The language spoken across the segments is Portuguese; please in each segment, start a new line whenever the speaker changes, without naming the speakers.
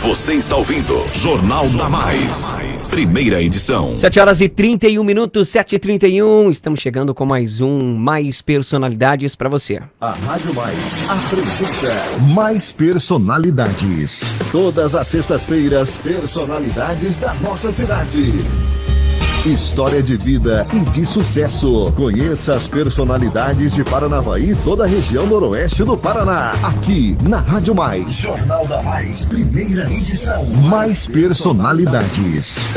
Você está ouvindo Jornal da Mais, primeira edição.
7h31, 7h31. Estamos chegando com mais um Mais Personalidades para você.
A Rádio Mais apresenta Mais Personalidades. Todas as sextas-feiras, personalidades da nossa cidade. História de vida e de sucesso. Conheça as personalidades de Paranavaí e toda a região noroeste do Paraná. Aqui na Rádio Mais. Jornal da Mais, primeira edição. Mais personalidades.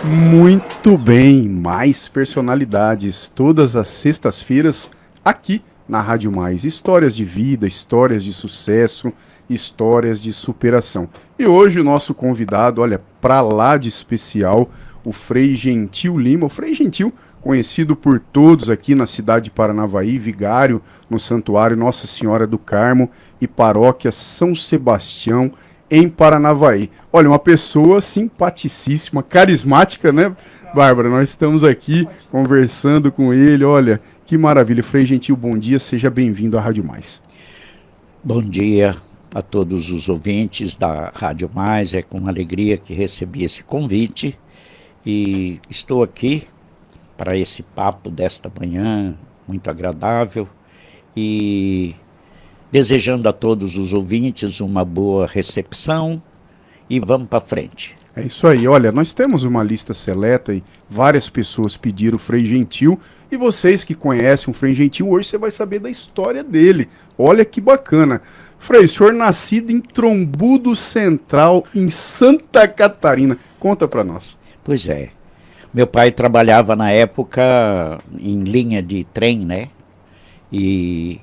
Muito bem, Mais Personalidades. Todas as sextas-feiras aqui na Rádio Mais. Histórias de vida, histórias de sucesso, histórias de superação. E hoje o nosso convidado, olha, pra lá de especial, o Frei Gentil Lima. O Frei Gentil, conhecido por todos aqui na cidade de Paranavaí, vigário no Santuário Nossa Senhora do Carmo e Paróquia São Sebastião, em Paranavaí. Olha, uma pessoa simpaticíssima, carismática, né, Bárbara? Nós estamos aqui conversando com ele, olha, que maravilha. Frei Gentil, bom dia, seja bem-vindo à Rádio Mais.
Bom dia a todos os ouvintes da Rádio Mais, é com alegria que recebi esse convite. E estou aqui para esse papo desta manhã, muito agradável, e desejando a todos os ouvintes uma boa recepção e vamos para frente.
É isso aí, olha, nós temos uma lista seleta e várias pessoas pediram o Frei Gentil, e vocês que conhecem o Frei Gentil, hoje você vai saber da história dele. Olha que bacana. Frei, o senhor nascido em Trombudo Central, em Santa Catarina. Conta para nós.
Pois é, meu pai trabalhava na época em linha de trem, né? E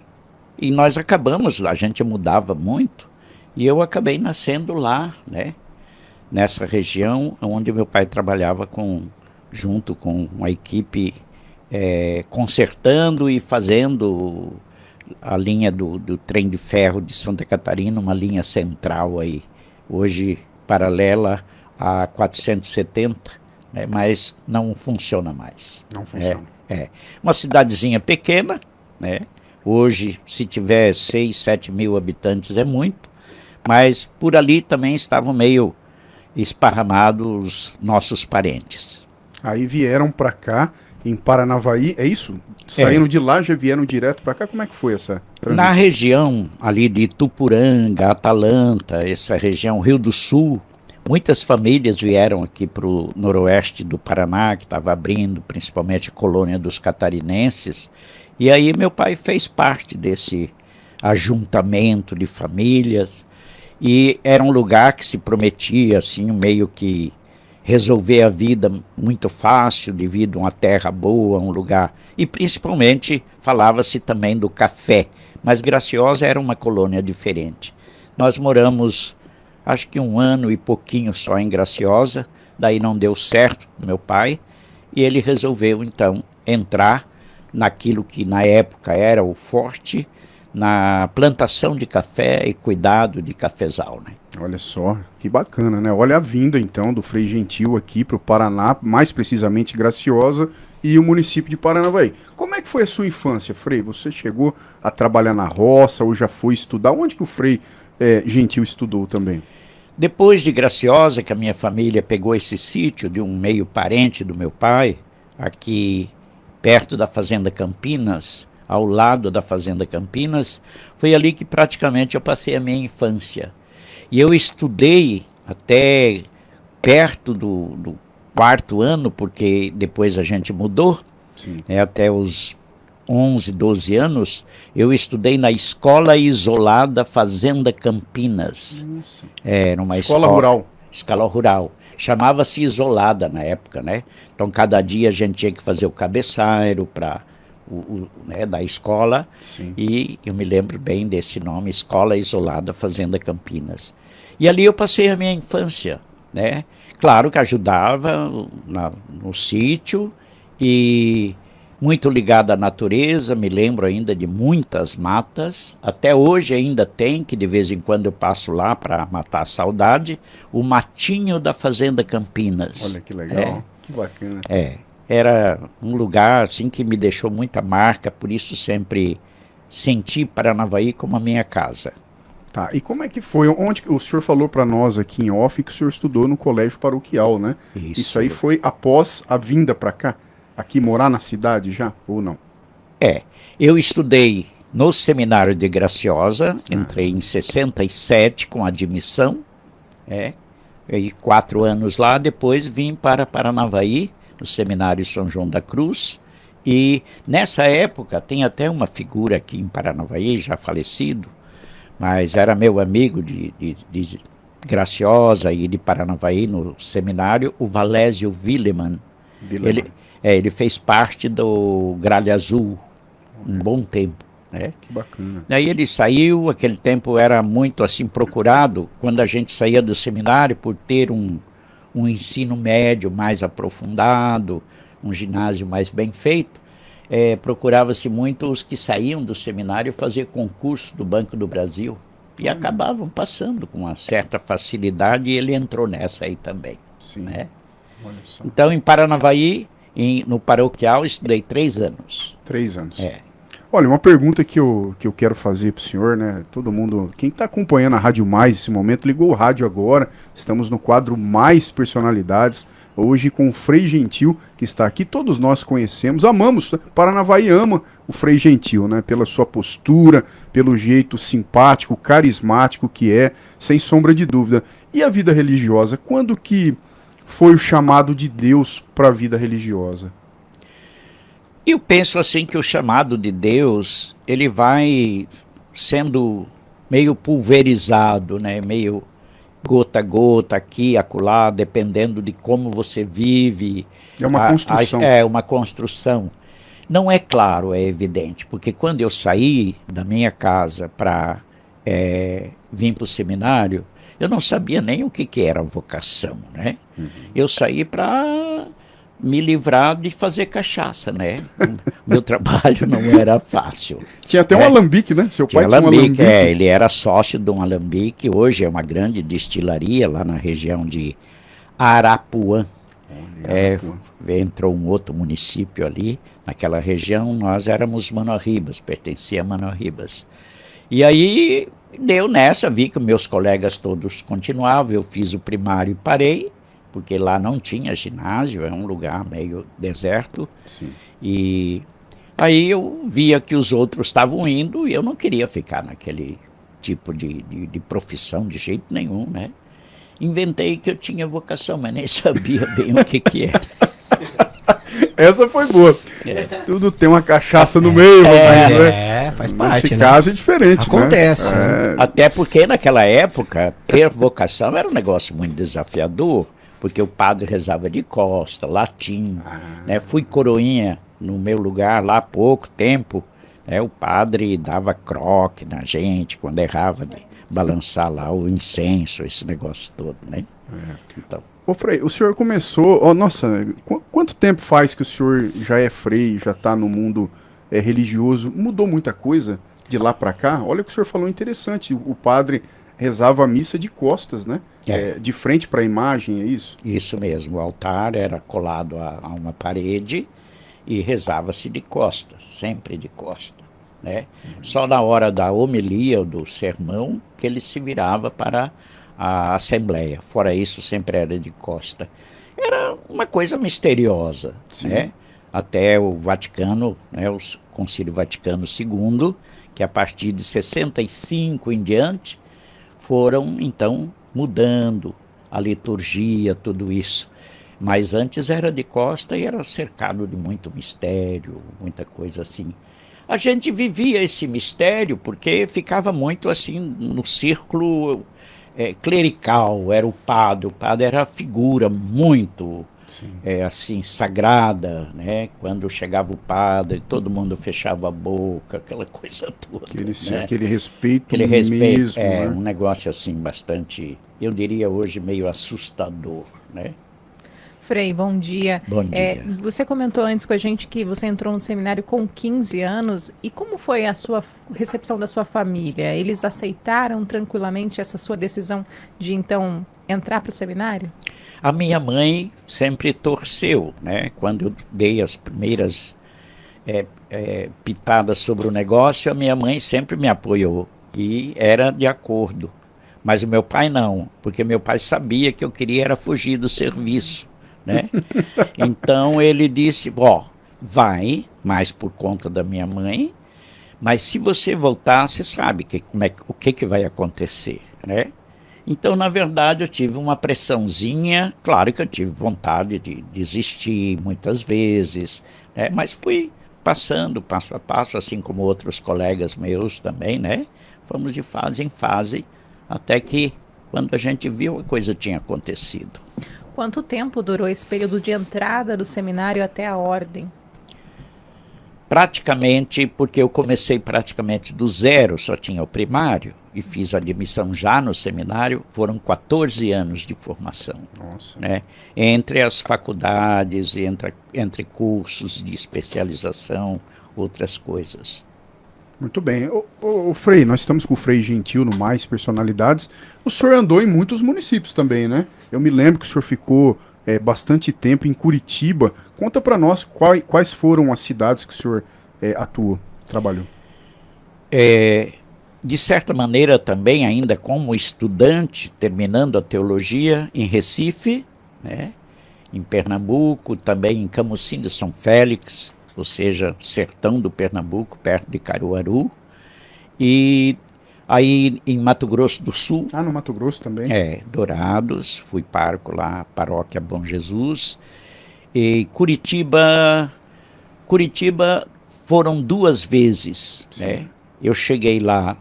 nós acabamos, a gente mudava muito, e eu acabei nascendo lá, né? Nessa região onde meu pai trabalhava junto com uma equipe consertando e fazendo a linha do trem de ferro de Santa Catarina, uma linha central aí, hoje paralela a 470, né, mas não funciona mais.
Não funciona.
Uma cidadezinha pequena, né? Hoje, se tiver 6, 7 mil habitantes é muito, mas por ali também estavam meio esparramados nossos parentes.
Aí vieram para cá, em Paranavaí, é isso? Saindo de lá, já vieram direto para cá? Como é que foi essa transição?
Na região ali de Tupuranga, Atalanta, essa região, Rio do Sul, muitas famílias vieram aqui para o noroeste do Paraná, que estava abrindo, principalmente a colônia dos catarinenses, e aí meu pai fez parte desse ajuntamento de famílias, e era um lugar que se prometia, assim, meio que resolver a vida muito fácil, devido a uma terra boa, um lugar, e principalmente falava-se também do café, mas Graciosa era uma colônia diferente. Nós moramos acho que 1 ano e pouquinho só em Graciosa, daí não deu certo meu pai, e ele resolveu então entrar naquilo que na época era o forte, na plantação de café e cuidado de cafezal, né?
Olha só, que bacana, né? Olha a vinda então do Frei Gentil aqui para o Paraná, mais precisamente Graciosa e o município de Paranavaí. Como é que foi a sua infância, Frei? Você chegou a trabalhar na roça ou já foi estudar? Onde que o Frei Gentil estudou também?
Depois de Graciosa, que a minha família pegou esse sítio de um meio parente do meu pai, aqui perto da Fazenda Campinas, ao lado da Fazenda Campinas, foi ali que praticamente eu passei a minha infância. E eu estudei até perto do 4º ano, porque depois a gente mudou, até os 11, 12 anos, eu estudei na Escola Isolada Fazenda Campinas. Nossa. Era uma
escola rural.
Escola rural. Chamava-se Isolada na época, né? Então, cada dia a gente tinha que fazer o cabeçalho né, da escola. Sim. E eu me lembro bem desse nome, Escola Isolada Fazenda Campinas. E ali eu passei a minha infância, né? Claro que ajudava no sítio e muito ligado à natureza, me lembro ainda de muitas matas, até hoje ainda tem, que de vez em quando eu passo lá para matar a saudade, o matinho da Fazenda Campinas.
Olha que legal, que bacana.
Era um lugar assim que me deixou muita marca, por isso sempre senti Paranavaí como a minha casa.
Tá, e como é que foi? Onde que o senhor falou para nós aqui em off que o senhor estudou no colégio paroquial, né? Isso aí foi após a vinda para cá? Aqui morar na cidade já, ou não?
Eu estudei no Seminário de Graciosa, entrei em 67 com admissão, e 4 anos lá, depois vim para Paranavaí, no Seminário São João da Cruz, e nessa época tem até uma figura aqui em Paranavaí, já falecido, mas era meu amigo de Graciosa e de Paranavaí no seminário, o Valésio Willeman. Ele fez parte do Gralha Azul um bom tempo.
Que bacana.
Daí ele saiu, aquele tempo era muito assim procurado, quando a gente saía do seminário por ter um ensino médio mais aprofundado, um ginásio mais bem feito, procurava-se muito os que saíam do seminário fazer concurso do Banco do Brasil e acabavam passando com uma certa facilidade, e ele entrou nessa aí também.
Sim. Olha só.
Então em Paranavaí, no paroquial, estudei 3 anos.
3 anos. Olha, uma pergunta que eu quero fazer para o senhor, né? Todo mundo, quem está acompanhando a Rádio Mais nesse momento, ligou o rádio agora, estamos no quadro Mais Personalidades, hoje com o Frei Gentil, que está aqui, todos nós conhecemos, amamos, Paranavaí ama o Frei Gentil, né? Pela sua postura, pelo jeito simpático, carismático que é, sem sombra de dúvida. E a vida religiosa, quando que foi o chamado de Deus para a vida religiosa?
Eu penso assim que o chamado de Deus, ele vai sendo meio pulverizado, né? Meio gota a gota, aqui, acolá, dependendo de como você vive.
É uma construção.
É uma construção. Não é claro, é evidente, porque quando eu saí da minha casa para vir para o seminário, eu não sabia nem o que era vocação, né? Eu saí para me livrar de fazer cachaça, né? Meu trabalho não era fácil.
Tinha até um alambique, né? Seu pai tinha um alambique.
Ele era sócio de um alambique, hoje é uma grande destilaria lá na região de Arapuã. Entrou um outro município ali, naquela região, nós éramos Manoarribas, pertencia a Manoarribas. E aí deu nessa, vi que meus colegas todos continuavam, eu fiz o primário e parei, porque lá não tinha ginásio, é um lugar meio deserto.
Sim.
E aí eu via que os outros estavam indo e eu não queria ficar naquele tipo de profissão de jeito nenhum, né? Inventei que eu tinha vocação, mas nem sabia bem o que era.
Essa foi boa. Tudo tem uma cachaça no meio, né?
Faz parte,
Nesse
né?
caso é diferente,
Acontece.
né?
Até porque naquela época, ter vocação era um negócio muito desafiador, porque o padre rezava de costa, latim, né? Fui coroinha no meu lugar lá há pouco tempo, né? O padre dava croque na gente quando errava de balançar lá o incenso, esse negócio todo, né? Então.
Ô Frei, o senhor começou, nossa, quanto tempo faz que o senhor já é frei, já está no mundo religioso? Mudou muita coisa de lá para cá? Olha o que o senhor falou interessante, o padre rezava a missa de costas, né? De frente para a imagem, é isso?
Isso mesmo, o altar era colado a uma parede e rezava-se de costas, sempre de costas, né? Só na hora da homilia ou do sermão que ele se virava para a assembleia, fora isso sempre era de costa. Era uma coisa misteriosa, né? Até o Vaticano, né, o Concílio Vaticano II, que a partir de 65 em diante, foram então mudando a liturgia, tudo isso. Mas antes era de costa e era cercado de muito mistério, muita coisa assim. A gente vivia esse mistério porque ficava muito assim no círculo clerical, era o padre era a figura muito assim sagrada, né? Quando chegava o padre, todo mundo fechava a boca, aquela coisa toda.
Aquele respeito mesmo.
É um negócio assim bastante, eu diria hoje meio assustador, né?
Frei, bom dia.
Bom dia.
Você comentou antes com a gente que você entrou no seminário com 15 anos. E como foi a sua recepção da sua família? Eles aceitaram tranquilamente essa sua decisão de, então, entrar para o seminário?
A minha mãe sempre torceu, né? Quando eu dei as primeiras pitadas sobre o negócio, a minha mãe sempre me apoiou. e era de acordo. Mas o meu pai não, porque meu pai sabia que eu queria era fugir do serviço, né? Então ele disse, ó, vai, mais por conta da minha mãe, mas se você voltar, você sabe o que vai acontecer, né? Então, na verdade, eu tive uma pressãozinha, claro que eu tive vontade de desistir muitas vezes, né? Mas fui passando passo a passo, assim como outros colegas meus também, né? Fomos de fase em fase, até que, quando a gente viu, a coisa tinha acontecido.
Quanto tempo durou esse período de entrada do seminário até a ordem?
Praticamente, porque eu comecei praticamente do zero, só tinha o primário, e fiz admissão já no seminário, foram 14 anos de formação.
Nossa.
Né? Entre as faculdades, entre cursos de especialização, outras coisas.
Muito bem. O Frei, nós estamos com o Frei Gentil no Mais Personalidades. O senhor andou em muitos municípios também, né? Eu me lembro que o senhor ficou bastante tempo em Curitiba. Conta para nós quais foram as cidades que o senhor atuou, trabalhou.
De certa maneira também, ainda como estudante, terminando a teologia em Recife, né? Em Pernambuco, também em Camocim de São Félix, ou seja, sertão do Pernambuco, perto de Caruaru, e aí em Mato Grosso do Sul.
Ah, no Mato Grosso também?
Dourados, fui pároco lá, paróquia Bom Jesus. E Curitiba foram 2 vezes, né? Eu cheguei lá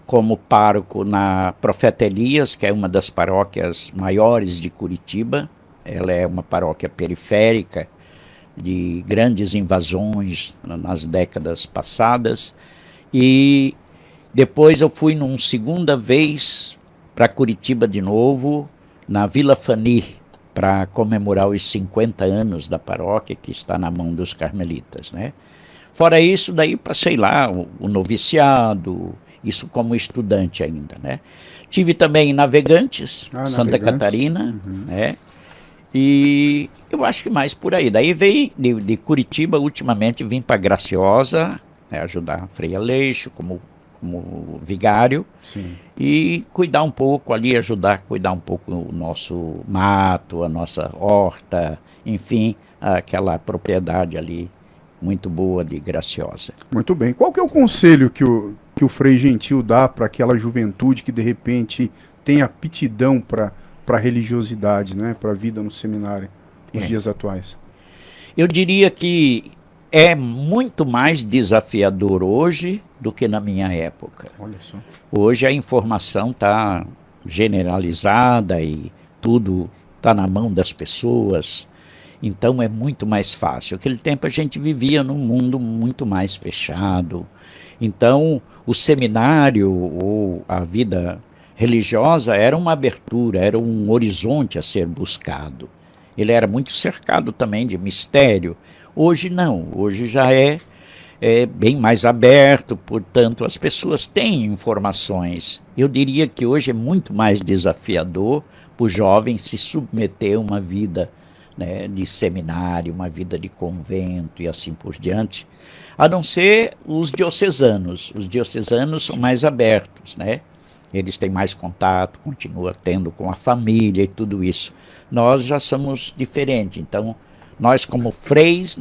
como pároco na Profeta Elias, que é uma das paróquias maiores de Curitiba. Ela é uma paróquia periférica, de grandes invasões nas décadas passadas, e depois eu fui numa segunda vez para Curitiba de novo, na Vila Fani, para comemorar os 50 anos da paróquia, que está na mão dos carmelitas, né? Fora isso, daí passei lá o noviciado, isso como estudante ainda, né? Tive também em Navegantes, Santa Catarina, né? E eu acho que mais por aí. Daí veio de Curitiba, ultimamente vim para Graciosa, né, ajudar a Frei Aleixo como vigário.
Sim.
E cuidar um pouco ali, ajudar a cuidar um pouco o nosso mato, a nossa horta, enfim, aquela propriedade ali muito boa de Graciosa.
Muito bem. Qual que é o conselho que o Frei Gentil dá para aquela juventude que de repente tem aptidão para religiosidade, né, para a vida no seminário, nos dias atuais?
Eu diria que é muito mais desafiador hoje do que na minha época.
Olha só.
Hoje a informação está generalizada e tudo está na mão das pessoas, então é muito mais fácil. Naquele tempo a gente vivia num mundo muito mais fechado, então o seminário ou a vida religiosa era uma abertura, era um horizonte a ser buscado. Ele era muito cercado também de mistério. Hoje não, hoje já é bem mais aberto, portanto as pessoas têm informações. Eu diria que hoje é muito mais desafiador para o jovem se submeter a uma vida, né, de seminário, uma vida de convento e assim por diante, a não ser os diocesanos. Os diocesanos são mais abertos, né? Eles têm mais contato, continuam tendo com a família e tudo isso. Nós já somos diferentes, então nós como freis,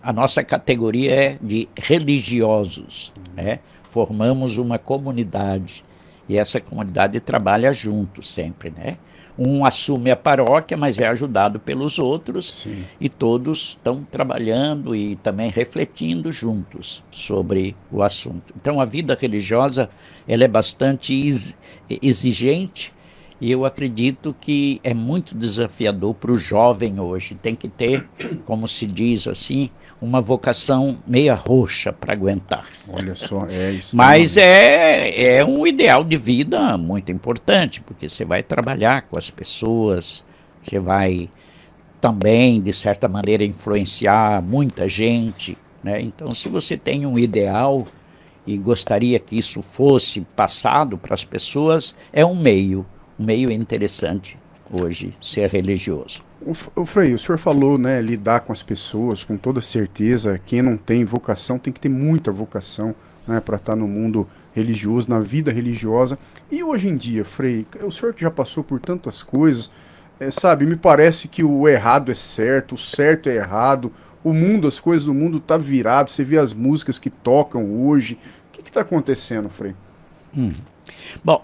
a nossa categoria é de religiosos, né? Formamos uma comunidade e essa comunidade trabalha junto sempre, né? Um assume a paróquia, mas é ajudado pelos outros.
Sim.
E todos estão trabalhando e também refletindo juntos sobre o assunto. Então a vida religiosa ela é bastante exigente e eu acredito que é muito desafiador para o jovem hoje. Tem que ter, como se diz assim, uma vocação meia roxa para aguentar.
Olha só, isso.
Mas é um ideal de vida muito importante, porque você vai trabalhar com as pessoas, você vai também, de certa maneira, influenciar muita gente, né? Então, se você tem um ideal e gostaria que isso fosse passado para as pessoas, é um meio interessante hoje ser religioso.
O Frei, o senhor falou, né, lidar com as pessoas, com toda certeza, quem não tem vocação tem que ter muita vocação, né, para estar no mundo religioso, na vida religiosa. E hoje em dia, Frei, o senhor que já passou por tantas coisas, sabe, me parece que o errado é certo, o certo é errado, o mundo, as coisas do mundo tá virado, você vê as músicas que tocam hoje. O que está acontecendo, Frei?
Bom,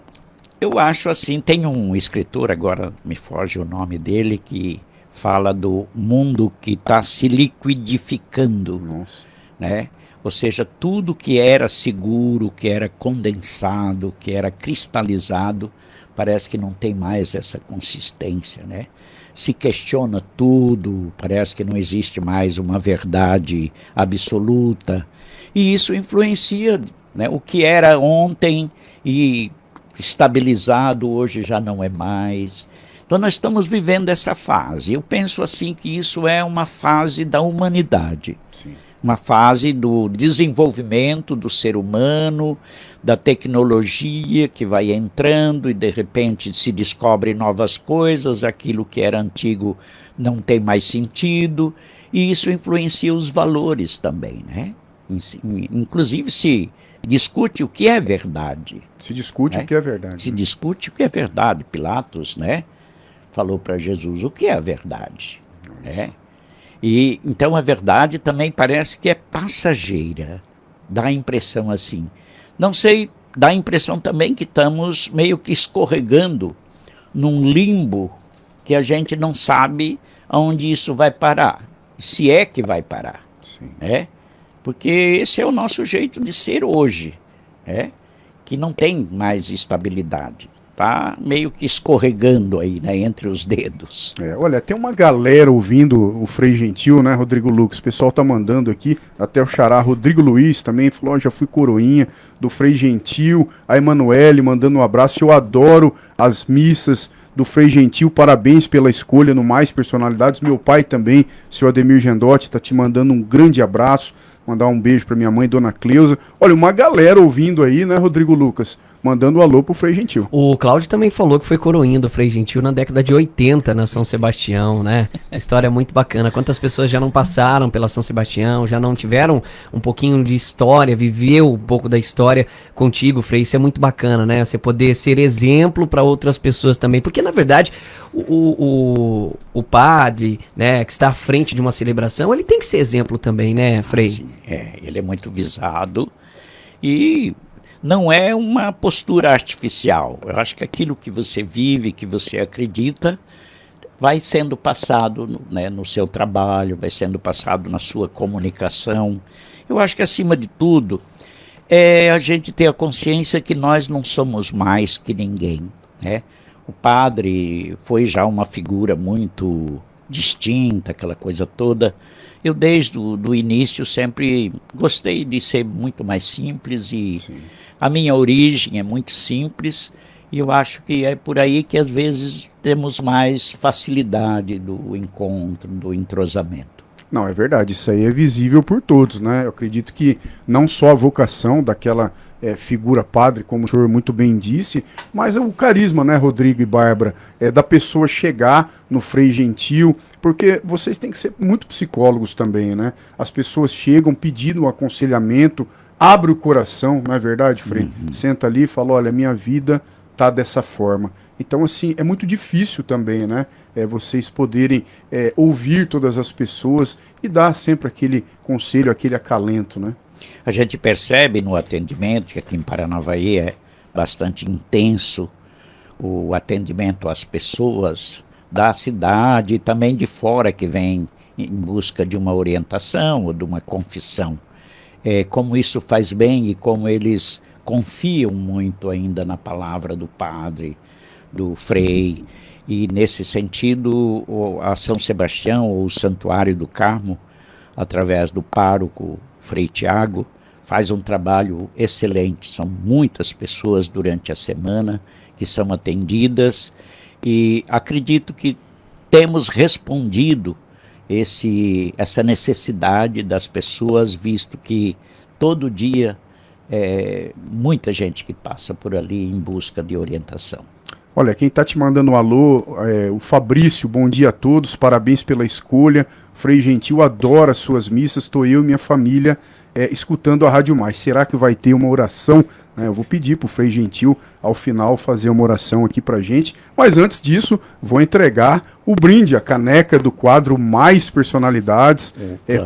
eu acho assim, tem um escritor, agora me foge o nome dele, que fala do mundo que está se liquidificando,
Nossa.
né? Ou seja, tudo que era seguro, que era condensado, que era cristalizado, parece que não tem mais essa consistência, né? Se questiona tudo, parece que não existe mais uma verdade absoluta. E isso influencia, né? O que era ontem e estabilizado hoje já não é mais. Então nós estamos vivendo essa fase. Eu penso assim que isso é uma fase da humanidade.
Sim.
Uma fase do desenvolvimento do ser humano, da tecnologia que vai entrando e de repente se descobre novas coisas, aquilo que era antigo não tem mais sentido, e isso influencia os valores também, né? Inclusive se discute o que é verdade.
Se discute
né?
o que é verdade.
Se discute o que é verdade. Pilatos, né, falou para Jesus o que é a verdade, né? E então a verdade também parece que é passageira, dá a impressão assim. Não sei, dá a impressão também que estamos meio que escorregando num limbo que a gente não sabe aonde isso vai parar, se é que vai parar,
Sim.
né? Porque esse é o nosso jeito de ser hoje, né? Que não tem mais estabilidade. Tá meio que escorregando aí, né, entre os dedos.
Olha, tem uma galera ouvindo o Frei Gentil, né, Rodrigo Lucas? O pessoal tá mandando aqui, até o xará Rodrigo Luiz também falou, já fui coroinha do Frei Gentil. A Emanuele mandando um abraço. Eu adoro as missas do Frei Gentil, parabéns pela escolha no Mais Personalidades. Meu pai também, seu Ademir Gendotti, tá te mandando um grande abraço. Mandar um beijo pra minha mãe, Dona Cleusa. Olha, uma galera ouvindo aí, né, Rodrigo Lucas? Mandando um alô pro Frei Gentil.
O Cláudio também falou que foi coroinha do Frei Gentil na década de 80 na São Sebastião, né? História muito bacana. Quantas pessoas já não passaram pela São Sebastião, já não tiveram um pouquinho de história, viveu um pouco da história contigo, Frei. Isso é muito bacana, né? Você poder ser exemplo para outras pessoas também. Porque, na verdade, o padre, né, que está à frente de uma celebração, ele tem que ser exemplo também, né, Frei?
Sim, ele é muito visado e não é uma postura artificial. Eu acho que aquilo que você vive, que você acredita, vai sendo passado, né, no seu trabalho, vai sendo passado na sua comunicação. Eu acho que, acima de tudo, é a gente ter a consciência que nós não somos mais que ninguém, né? O padre foi já uma figura muito distinta, aquela coisa toda. Eu, desde o início, sempre gostei de ser muito mais simples e
Sim.
A minha origem é muito simples e eu acho que é por aí que, às vezes, temos mais facilidade do encontro, do entrosamento.
Não, é verdade, isso aí é visível por todos, né? Eu acredito que não só a vocação daquela figura padre, como o senhor muito bem disse, mas o carisma, né, Rodrigo e Bárbara, da pessoa chegar no Frei Gentil, porque vocês têm que ser muito psicólogos também, né? As pessoas chegam pedindo um aconselhamento, abre o coração, não é verdade, Frei? Senta ali e fala, olha, minha vida tá dessa forma. Então, assim, é muito difícil também, né? Vocês poderem ouvir todas as pessoas e dar sempre aquele conselho, aquele acalento, né?
A gente percebe no atendimento, que aqui em Paranavaí é bastante intenso, o atendimento às pessoas da cidade e também de fora que vêm em busca de uma orientação ou de uma confissão. Como isso faz bem e como eles confiam muito ainda na palavra do padre, do Frei. E, nesse sentido, a São Sebastião, ou o Santuário do Carmo, através do pároco Frei Tiago, faz um trabalho excelente. São muitas pessoas durante a semana que são atendidas e acredito que temos respondido essa necessidade das pessoas, visto que todo dia muita gente que passa por ali em busca de orientação.
Olha, quem está te mandando um alô, o Fabrício, bom dia a todos, parabéns pela escolha. Frei Gentil adora suas missas, estou eu e minha família escutando a Rádio Mais. Será que vai ter uma oração né? Eu vou pedir pro Frei Gentil, ao final, fazer uma oração aqui pra gente. Mas antes disso, vou entregar o brinde, a caneca do quadro Mais Personalidades.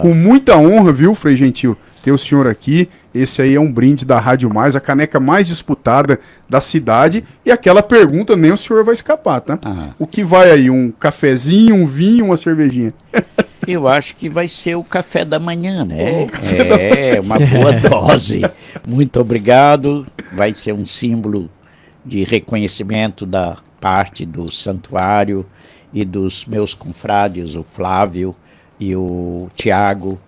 Com muita honra, viu, Frei Gentil, ter o senhor aqui. Esse aí é um brinde da Rádio Mais, a caneca mais disputada da cidade. E aquela pergunta nem o senhor vai escapar, tá? O que vai aí? Um cafezinho, um vinho, uma cervejinha?
Eu acho que vai ser o café da manhã, né? Uma boa dose. Muito obrigado. Vai ser um símbolo de reconhecimento da parte do santuário e dos meus confrades, o Flávio e o Tiago,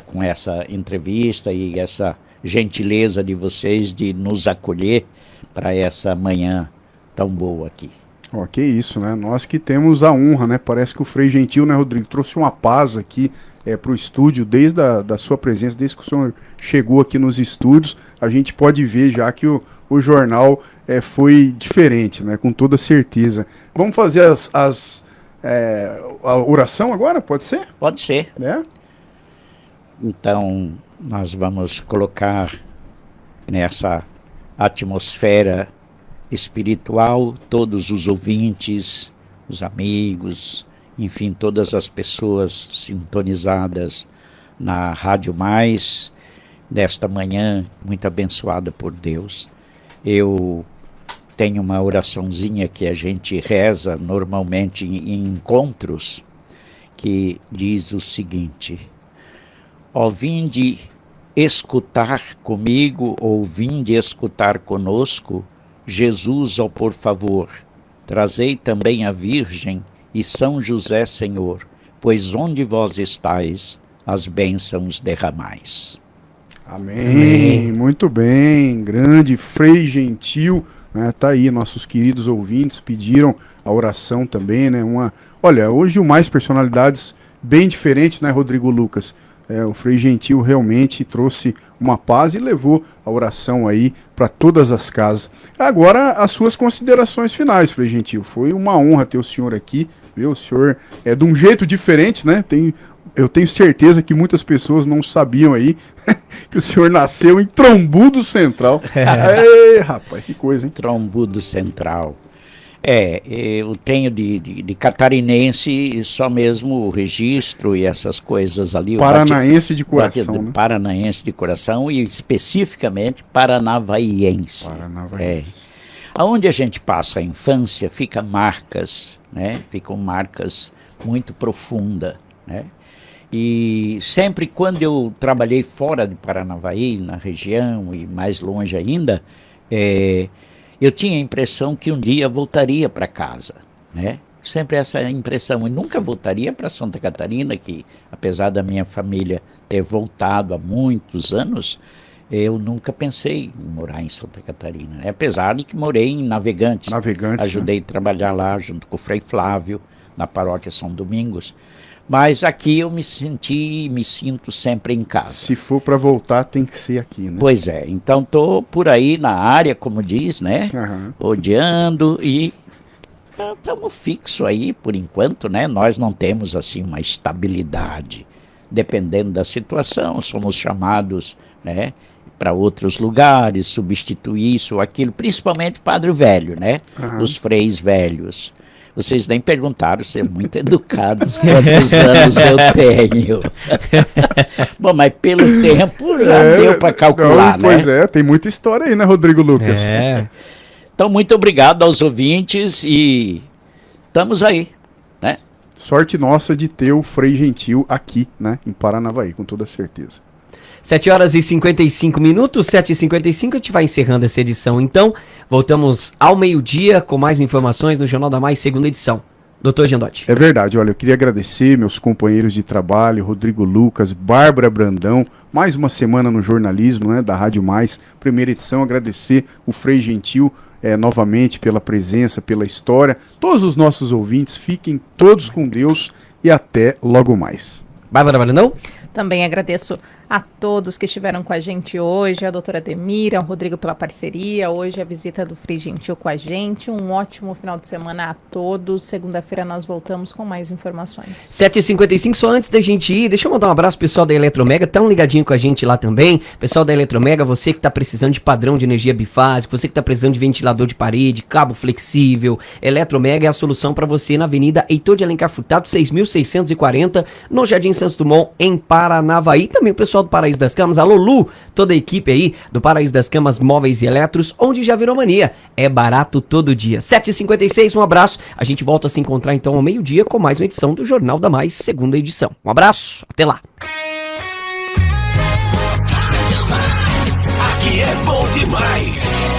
com essa entrevista e essa gentileza de vocês de nos acolher para essa manhã tão boa aqui.
Que isso, né? Nós que temos a honra, né? Parece que o Frei Gentil, né, Rodrigo, trouxe uma paz aqui para o estúdio, desde da sua presença, desde que o senhor chegou aqui nos estúdios. A gente pode ver já que o jornal foi diferente, né? Com toda certeza. Vamos fazer a oração agora, pode ser?
Pode ser.
É?
Então, nós vamos colocar nessa atmosfera espiritual todos os ouvintes, os amigos, enfim, todas as pessoas sintonizadas na Rádio Mais, nesta manhã muito abençoada por Deus. Eu tenho uma oraçãozinha que a gente reza normalmente em encontros, que diz o seguinte: ó, vinde escutar comigo, ou vinde escutar conosco, Jesus, ó, por favor, trazei também a Virgem e São José, Senhor, pois onde vós estáis, as bênçãos derramais.
Amém. Muito bem, grande Frei Gentil, né? Tá aí, nossos queridos ouvintes pediram a oração também, né? Olha, hoje o Mais Personalidades bem diferente, né, Rodrigo Lucas? O Frei Gentil realmente trouxe uma paz e levou a oração aí para todas as casas. Agora, as suas considerações finais, Frei Gentil. Foi uma honra ter o senhor aqui, viu? O senhor é de um jeito diferente, né? Eu tenho certeza que muitas pessoas não sabiam aí que o senhor nasceu em Trombudo Central. Rapaz, que coisa, hein?
Trombudo Central. Eu tenho de catarinense só mesmo o registro e essas coisas ali.
Paranaense de coração, né?
Paranaense de coração e especificamente paranavaense. Aonde a gente passa a infância, ficam marcas, né? Ficam marcas muito profundas, né? E sempre quando eu trabalhei fora de Paranavaí, na região e mais longe ainda, eu tinha a impressão que um dia voltaria para casa, né? Sempre essa impressão. E nunca voltaria para Santa Catarina, que apesar da minha família ter voltado há muitos anos, eu nunca pensei em morar em Santa Catarina, né? Apesar de que morei em Navegantes. Ajudei a trabalhar lá junto com o Frei Flávio, na paróquia São Domingos. Mas aqui eu me sinto sempre em casa.
Se for para voltar, tem que ser aqui, né?
Pois é, então tô por aí na área, como diz, né? Rodeando e estamos fixos aí por enquanto, né? Nós não temos assim uma estabilidade. Dependendo da situação, somos chamados, né, para outros lugares, substituir isso ou aquilo, principalmente Padre Velho, né? Os freis velhos. Vocês nem perguntaram, ser muito educados, quantos anos eu tenho. Bom, mas pelo tempo já deu para calcular, né?
Pois tem muita história aí, né, Rodrigo Lucas?
Então, muito obrigado aos ouvintes e estamos aí, né?
Sorte nossa de ter o Frei Gentil aqui, né, em Paranavaí, com toda certeza.
7 horas e 55 minutos, 7h55, a gente vai encerrando essa edição. Então, voltamos ao meio-dia com mais informações no Jornal da Mais, segunda edição. Doutor Giandotti.
É verdade, olha, eu queria agradecer meus companheiros de trabalho, Rodrigo Lucas, Bárbara Brandão, mais uma semana no jornalismo, né, da Rádio Mais, primeira edição, agradecer o Frei Gentil novamente pela presença, pela história. Todos os nossos ouvintes, fiquem todos com Deus e até logo mais.
Bárbara Brandão.
Também agradeço a todos que estiveram com a gente hoje, a doutora Demira, o Rodrigo pela parceria, hoje a visita do Frei Gentil com a gente. Um ótimo final de semana a todos. Segunda-feira nós voltamos com mais informações.
7h55, só antes da gente ir, deixa eu mandar um abraço pro pessoal da Eletromega, tão ligadinho com a gente lá também. Pessoal da Eletromega, você que tá precisando de padrão de energia bifásico, você que tá precisando de ventilador de parede, cabo flexível, Eletromega é a solução para você na Avenida Heitor de Alencar Furtado, 6.640, no Jardim Santos Dumont, em Paranavaí. Também o pessoal do Paraíso das Camas, alô Lu, toda a equipe aí do Paraíso das Camas Móveis e Eletros, onde já virou mania, é barato todo dia. 7h56, um abraço, a gente volta a se encontrar então ao meio-dia com mais uma edição do Jornal da Mais, segunda edição. Um abraço, até lá.
Aqui é bom demais.